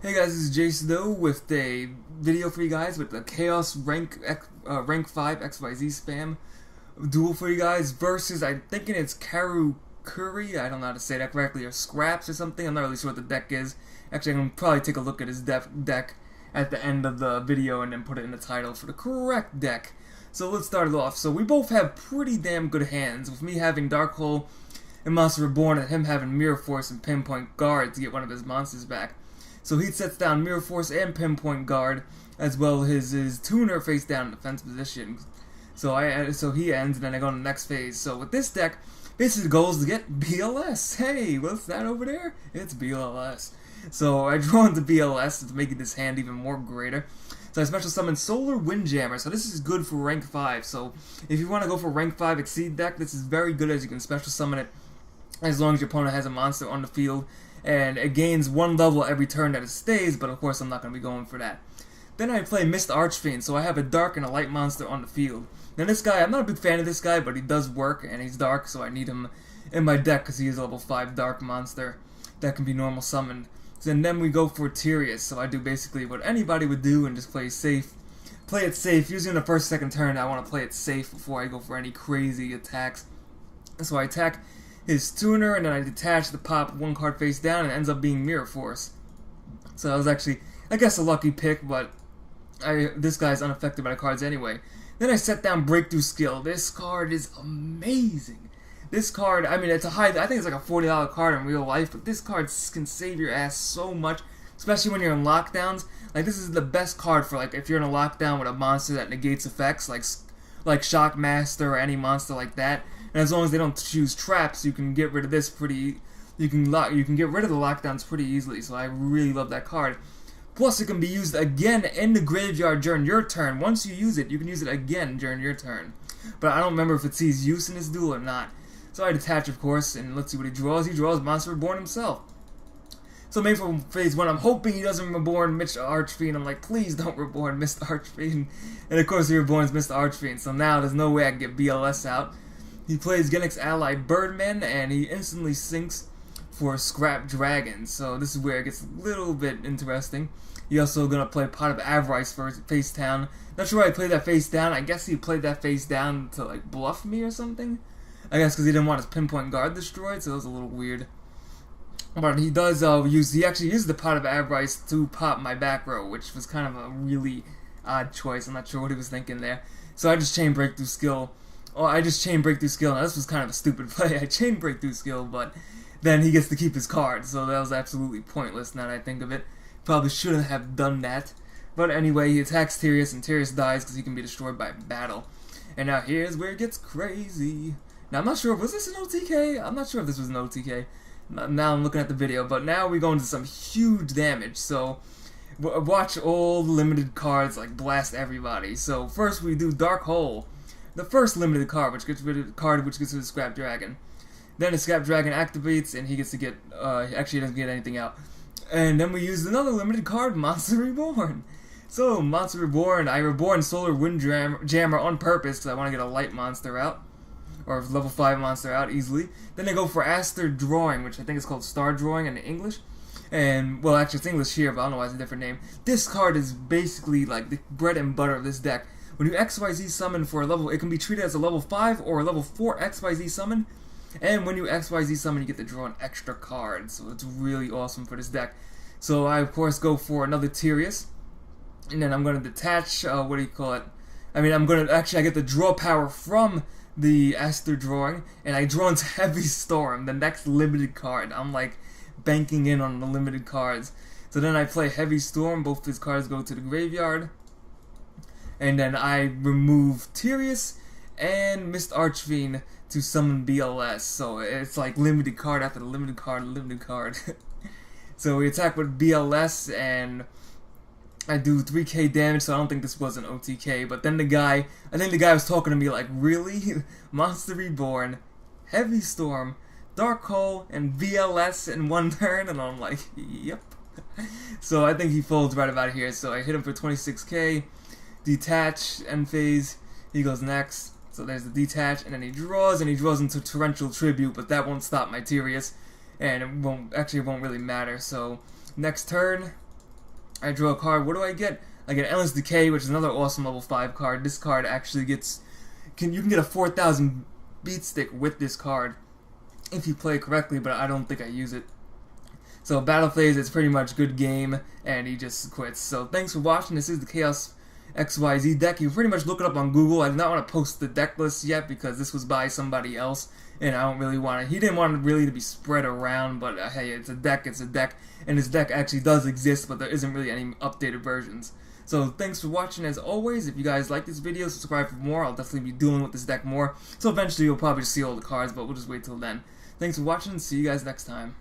Hey guys, this is Xyz with a video for you guys with the Chaos Rank Rank 5 XYZ spam duel for you guys versus, I'm thinking it's karakuri, I don't know how to say that correctly, or scraps or something. I'm not really sure what the deck is. Actually, I'm going to probably take a look at his deck at the end of the video and then put it in the title for the correct deck. So let's start it off. So we both have pretty damn good hands, with me having Dark Hole and Monster Reborn and him having Mirror Force and Pinpoint Guard to get one of his monsters back. So he sets down Mirror Force and Pinpoint Guard, as well as his Tuner face down in defense position. So he ends, and then I go to the next phase. So with this deck, basically the goal is to get BLS. Hey, what's that over there? It's BLS. So I draw into BLS to make this hand even more greater. So I special summon Solar Windjammer. So this is good for rank 5. So if you want to go for rank 5 Xyz Deck, this is very good, as you can special summon it as long as your opponent has a monster on the field. And it gains 1 level every turn that it stays, but of course I'm not going to be going for that. Then I play Mist Archfiend, so I have a dark and a light monster on the field. Now this guy, I'm not a big fan of this guy, but he does work, and he's dark, so I need him in my deck because he is a level 5 dark monster that can be normal summoned. And then we go for Tyrius, so I do basically what anybody would do and just play safe. Play it safe. Usually in the first, second turn, I want to play it safe before I go for any crazy attacks. So I attack his Tuner, and then I detach the pop 1 card face down, and it ends up being Mirror Force. So that was actually, I guess, a lucky pick, but this guy's unaffected by the cards anyway. Then I set down Breakthrough Skill. This card is amazing. This card, I mean, it's a high, I think it's like a $40 card in real life, but this card can save your ass so much, especially when you're in lockdowns. Like, this is the best card for, like, if you're in a lockdown with a monster that negates effects, like Shockmaster or any monster like that. And as long as they don't choose traps, you can get rid of this pretty. You can get rid of the lockdowns pretty easily. So I really love that card. Plus, it can be used again in the graveyard during your turn. Once you use it, you can use it again during your turn. But I don't remember if it sees use in this duel or not. So I detach, of course, and let's see what he draws. He draws Monster Reborn himself. So maybe for phase 1, I'm hoping he doesn't reborn Mist Archfiend. I'm like, please don't reborn Mist Archfiend. And of course, he reborns Mist Archfiend. So now there's no way I can get BLS out. He plays Genix ally Birdman, and he instantly sinks for Scrap Dragon. So this is where it gets a little bit interesting. He's also going to play Pot of Avarice for face down. Not sure why he played that face down. I guess he played that face down to like bluff me or something. I guess because he didn't want his Pinpoint Guard destroyed, so it was a little weird. But he does he actually used the Pot of Avarice to pop my back row, which was kind of a really odd choice. I'm not sure what he was thinking there. So I just chain Breakthrough Skill. Oh, I just chain Breakthrough Skill. Now this was kind of a stupid play. I chain Breakthrough Skill, but then he gets to keep his card, so that was absolutely pointless now that I think of it. Probably shouldn't have done that. But anyway, he attacks Tyrius, and Tyrius dies because he can be destroyed by battle. And now here's where it gets crazy. Now I'm not sure, was this an OTK? I'm not sure if this was an OTK. Now I'm looking at the video, but now we go into some huge damage. So watch all the limited cards like blast everybody. So first we do Dark Hole. The first limited card, which gets rid of the Scrap Dragon. Then the Scrap Dragon activates, and he gets to get, actually he doesn't get anything out. And then we use another limited card, Monster Reborn. So, Monster Reborn, I reborn Solar Windjammer on purpose, because I want to get a light monster out. Or a level 5 monster out easily. Then I go for Aster Drawing, which I think is called Star Drawing in English. And, well, actually it's English here, but I don't know why it's a different name. This card is basically like the bread and butter of this deck. When you XYZ summon for a level, it can be treated as a level 5 or a level 4 XYZ summon. And when you XYZ summon, you get to draw an extra card. So it's really awesome for this deck. So I, of course, go for another Tyrius. And then I'm going to detach, what do you call it? I mean, I get the draw power from the Aster Drawing. And I draw into Heavy Storm, the next limited card. I'm like banking in on the limited cards. So then I play Heavy Storm. Both his cards go to the graveyard. And then I remove Tyrius and Mist Archfiend to summon BLS. So it's like limited card after the limited card, limited card. So we attack with BLS, and I do 3k damage, so I don't think this was an OTK. But then I think the guy was talking to me like, really? Monster Reborn, Heavy Storm, Dark Hole, and BLS in 1 turn? And I'm like, yep. So I think he folds right about here. So I hit him for 26k. Detach, end phase, he goes next. So there's the detach, and then he draws into Torrential Tribute, but that won't stop my Tyrius, and it won't really matter. So next turn, I draw a card. What do I get? I get Endless Decay, which is another awesome level 5 card. This card actually gets... You can get a 4,000 beat stick with this card if you play correctly, but I don't think I use it. So Battle Phase, it's pretty much good game, and he just quits. So thanks for watching. This is the Chaos Xyz deck. You can pretty much look it up on Google. I do not want to post the deck list yet because this was by somebody else, and I don't really want to. He didn't want it really to be spread around, but hey, it's a deck, and this deck actually does exist, but there isn't really any updated versions. So thanks for watching as always. If you guys like this video, subscribe for more. I'll definitely be dealing with this deck more. So eventually you'll probably see all the cards, but we'll just wait till then. Thanks for watching, see you guys next time.